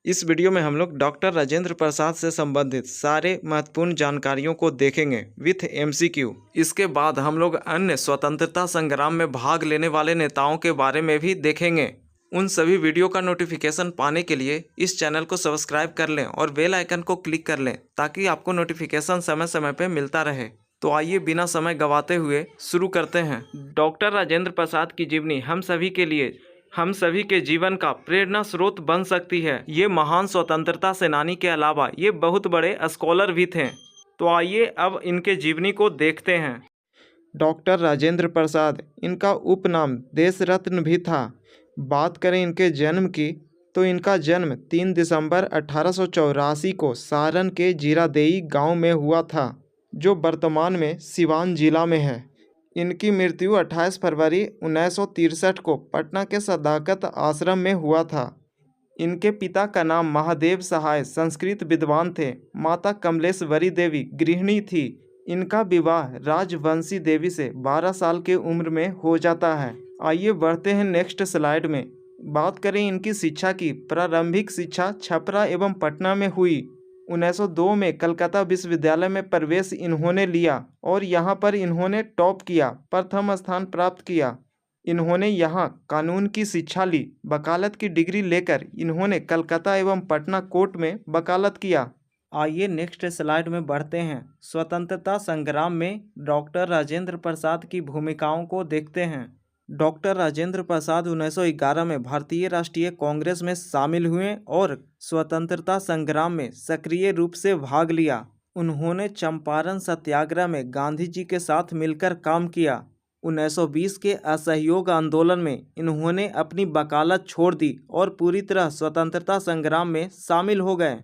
इस वीडियो में हम लोग डॉक्टर राजेंद्र प्रसाद से संबंधित सारे महत्वपूर्ण जानकारियों को देखेंगे विथ एमसीक्यू। इसके बाद हम लोग अन्य स्वतंत्रता संग्राम में भाग लेने वाले नेताओं के बारे में भी देखेंगे। उन सभी वीडियो का नोटिफिकेशन पाने के लिए इस चैनल को सब्सक्राइब कर लें और बेल आइकन को क्लिक कर लें ताकि आपको नोटिफिकेशन समय समय पर मिलता रहे। तो आइए बिना समय गंवाते हुए शुरू करते हैं। डॉक्टर राजेंद्र प्रसाद की जीवनी हम सभी के जीवन का प्रेरणा स्रोत बन सकती है। ये महान स्वतंत्रता सेनानी के अलावा ये बहुत बड़े स्कॉलर भी थे। तो आइए अब इनके जीवनी को देखते हैं। डॉक्टर राजेंद्र प्रसाद, इनका उपनाम देश रत्न भी था। बात करें इनके जन्म की तो इनका जन्म 3 दिसंबर 1884 को सारण के जीरादेई गांव में हुआ था, जो वर्तमान में सिवान जिला में है। इनकी मृत्यु 28 फरवरी 1963 को पटना के सदाकत आश्रम में हुआ था। इनके पिता का नाम महादेव सहाय संस्कृत विद्वान थे। माता कमलेश्वरी देवी गृहिणी थी। इनका विवाह राजवंशी देवी से 12 साल की उम्र में हो जाता है। आइए बढ़ते हैं नेक्स्ट स्लाइड में। बात करें इनकी शिक्षा की। प्रारंभिक शिक्षा छपरा एवं पटना में हुई। 1902 में कलकत्ता विश्वविद्यालय में प्रवेश इन्होंने लिया और यहाँ पर इन्होंने टॉप किया, प्रथम स्थान प्राप्त किया। इन्होंने यहाँ कानून की शिक्षा ली। वकालत की डिग्री लेकर इन्होंने कलकत्ता एवं पटना कोर्ट में वकालत किया। आइए नेक्स्ट स्लाइड में बढ़ते हैं। स्वतंत्रता संग्राम में डॉक्टर राजेंद्र प्रसाद की भूमिकाओं को देखते हैं। डॉक्टर राजेंद्र प्रसाद 1911 में भारतीय राष्ट्रीय कांग्रेस में शामिल हुए और स्वतंत्रता संग्राम में सक्रिय रूप से भाग लिया। उन्होंने चंपारण सत्याग्रह में गांधी जी के साथ मिलकर काम किया। 1920 के असहयोग आंदोलन में इन्होंने अपनी वकालत छोड़ दी और पूरी तरह स्वतंत्रता संग्राम में शामिल हो गए।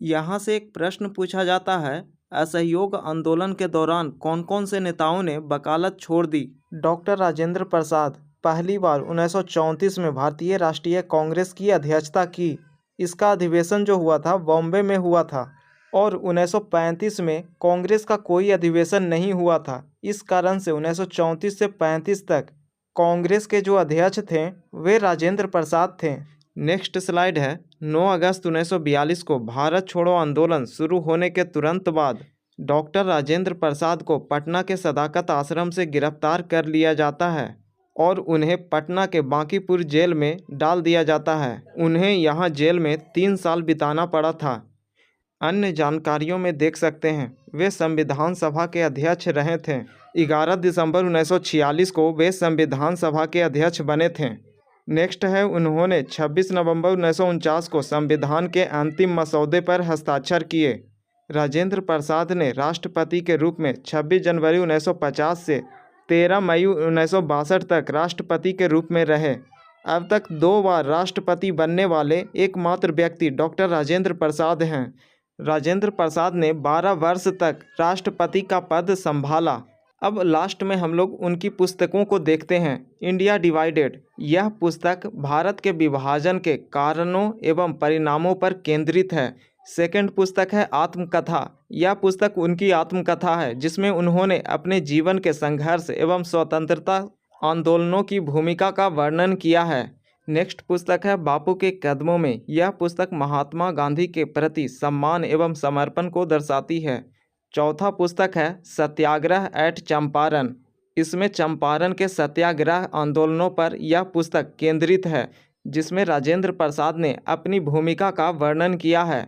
यहाँ से एक प्रश्न पूछा जाता है, असहयोग आंदोलन के दौरान कौन कौन से नेताओं ने वकालत छोड़ दी? डॉक्टर राजेंद्र प्रसाद पहली बार 1934 में भारतीय राष्ट्रीय कांग्रेस की अध्यक्षता की। इसका अधिवेशन जो हुआ था बॉम्बे में हुआ था और 1935 में कांग्रेस का कोई अधिवेशन नहीं हुआ था। इस कारण से 1934 से 35 तक कांग्रेस के जो अध्यक्ष थे वे राजेंद्र प्रसाद थे। नेक्स्ट स्लाइड है। 9 अगस्त 1942 को भारत छोड़ो आंदोलन शुरू होने के तुरंत बाद डॉक्टर राजेंद्र प्रसाद को पटना के सदाकत आश्रम से गिरफ्तार कर लिया जाता है और उन्हें पटना के बांकीपुर जेल में डाल दिया जाता है। उन्हें यहाँ जेल में 3 साल बिताना पड़ा था। अन्य जानकारियों में देख सकते हैं वे संविधान सभा के अध्यक्ष रहे थे। 11 दिसंबर 1946 को वे संविधान सभा के अध्यक्ष बने थे। नेक्स्ट है, उन्होंने 26 नवंबर 1949 को संविधान के अंतिम मसौदे पर हस्ताक्षर किए। राजेंद्र प्रसाद ने राष्ट्रपति के रूप में 26 जनवरी 1950 से 13 मई 1962 तक राष्ट्रपति के रूप में रहे। अब तक 2 बार राष्ट्रपति बनने वाले एकमात्र व्यक्ति डॉक्टर राजेंद्र प्रसाद हैं। राजेंद्र प्रसाद ने 12 वर्ष तक राष्ट्रपति का पद संभाला। अब लास्ट में हम लोग उनकी पुस्तकों को देखते हैं। इंडिया डिवाइडेड, यह पुस्तक भारत के विभाजन के कारणों एवं परिणामों पर केंद्रित है। सेकंड पुस्तक है आत्मकथा। यह पुस्तक उनकी आत्मकथा है जिसमें उन्होंने अपने जीवन के संघर्ष एवं स्वतंत्रता आंदोलनों की भूमिका का वर्णन किया है। नेक्स्ट पुस्तक है बापू के कदमों में। यह पुस्तक महात्मा गांधी के प्रति सम्मान एवं समर्पण को दर्शाती है। चौथा पुस्तक है सत्याग्रह एट चंपारण। इसमें चंपारण के सत्याग्रह आंदोलनों पर यह पुस्तक केंद्रित है जिसमें राजेंद्र प्रसाद ने अपनी भूमिका का वर्णन किया है।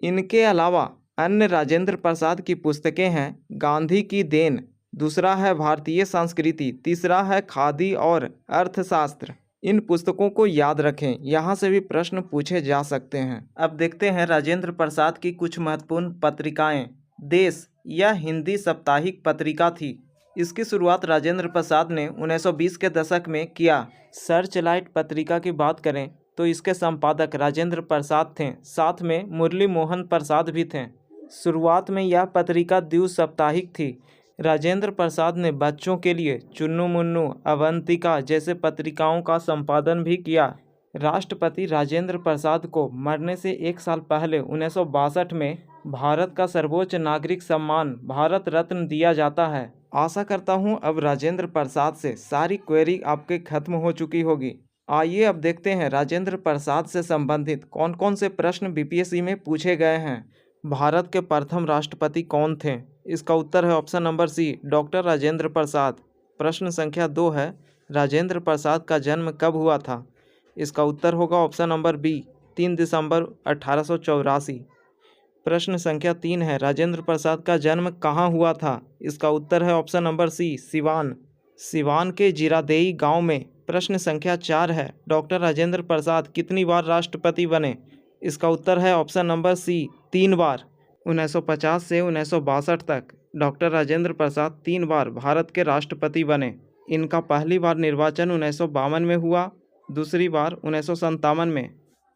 इनके अलावा अन्य राजेंद्र प्रसाद की पुस्तकें हैं गांधी की देन, दूसरा है भारतीय संस्कृति, तीसरा है खादी और अर्थशास्त्र। इन पुस्तकों को याद रखें, यहाँ से भी प्रश्न पूछे जा सकते हैं। अब देखते हैं राजेंद्र प्रसाद की कुछ महत्वपूर्ण पत्रिकाएं। देश, यह हिंदी साप्ताहिक पत्रिका थी। इसकी शुरुआत राजेंद्र प्रसाद ने 1920 के दशक में किया। सर्चलाइट पत्रिका की बात करें तो इसके संपादक राजेंद्र प्रसाद थे, साथ में मुरली मोहन प्रसाद भी थे। शुरुआत में यह पत्रिका द्विसाप्ताहिक थी। राजेंद्र प्रसाद ने बच्चों के लिए चुन्नू मुन्नू, अवंतिका जैसे पत्रिकाओं का संपादन भी किया। राष्ट्रपति राजेंद्र प्रसाद को मरने से 1 साल पहले 1962 में भारत का सर्वोच्च नागरिक सम्मान भारत रत्न दिया जाता है। आशा करता हूँ अब राजेंद्र प्रसाद से सारी क्वेरी आपके खत्म हो चुकी होगी। आइए अब देखते हैं राजेंद्र प्रसाद से संबंधित कौन कौन से प्रश्न बीपीएससी में पूछे गए हैं। भारत के प्रथम राष्ट्रपति कौन थे? इसका उत्तर है option number C, doctor Rajendra Prasad. प्रश्न संख्या 2 है, राजेंद्र प्रसाद का जन्म कब हुआ था? इसका उत्तर होगा ऑप्शन नंबर बी, 3 दिसंबर 1884। प्रश्न संख्या 3 है, राजेंद्र प्रसाद का जन्म कहाँ हुआ था? इसका उत्तर है option number C, Siwan. Siwan के जीरादेई गांव में। प्रश्न संख्या 4 है, डॉक्टर राजेंद्र प्रसाद कितनी बार राष्ट्रपति बने? इसका उत्तर है ऑप्शन नंबर सी, 3 बार। 1950 से 1962 तक डॉक्टर राजेंद्र प्रसाद 3 बार भारत के राष्ट्रपति बने। इनका पहली बार निर्वाचन 1952 में हुआ, दूसरी बार 1957 में।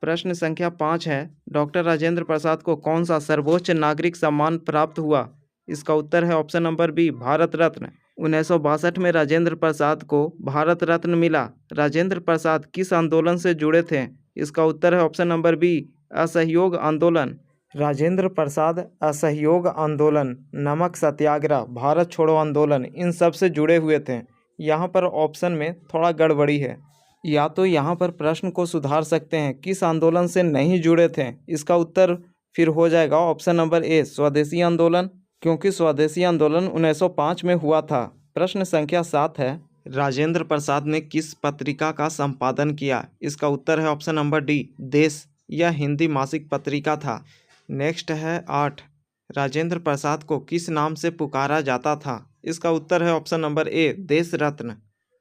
प्रश्न संख्या 5 है, डॉक्टर राजेंद्र प्रसाद को कौन सा सर्वोच्च नागरिक सम्मान प्राप्त हुआ? इसका उत्तर है option number B, Bharat Ratna. 1962 में राजेंद्र प्रसाद को भारत रत्न मिला। राजेंद्र प्रसाद किस आंदोलन से जुड़े थे? इसका उत्तर है ऑप्शन नंबर बी, असहयोग आंदोलन। राजेंद्र प्रसाद असहयोग आंदोलन, नमक सत्याग्रह, भारत छोड़ो आंदोलन, इन सब से जुड़े हुए थे। यहाँ पर ऑप्शन में थोड़ा गड़बड़ी है, या तो यहाँ पर प्रश्न को सुधार सकते हैं, किस आंदोलन से नहीं जुड़े थे? इसका उत्तर फिर हो जाएगा ऑप्शन नंबर ए, स्वदेशी आंदोलन, क्योंकि स्वदेशी आंदोलन 1905 में हुआ था। प्रश्न संख्या 7 है, राजेंद्र प्रसाद ने किस पत्रिका का संपादन किया? इसका उत्तर है ऑप्शन नंबर डी, देश। यह हिंदी मासिक पत्रिका था। नेक्स्ट है 8, राजेंद्र प्रसाद को किस नाम से पुकारा जाता था? इसका उत्तर है ऑप्शन नंबर ए, देश रत्न।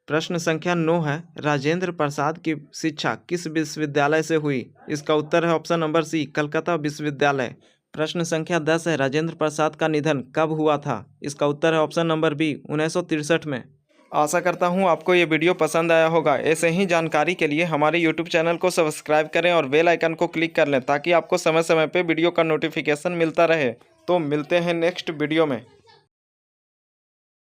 प्रश्न संख्या 9 है, राजेंद्र प्रसाद की शिक्षा किस विश्वविद्यालय से हुई? इसका उत्तर है ऑप्शन नंबर सी, कलकत्ता विश्वविद्यालय। प्रश्न संख्या 10 है, राजेंद्र प्रसाद का निधन कब हुआ था? इसका उत्तर है ऑप्शन नंबर बी, 1963 में। आशा करता हूँ आपको ये वीडियो पसंद आया होगा। ऐसे ही जानकारी के लिए हमारे यूट्यूब चैनल को सब्सक्राइब करें और बेल आइकन को क्लिक कर लें, ताकि आपको समय समय पे वीडियो का नोटिफिकेशन मिलता रहे। तो मिलते हैं नेक्स्ट वीडियो में।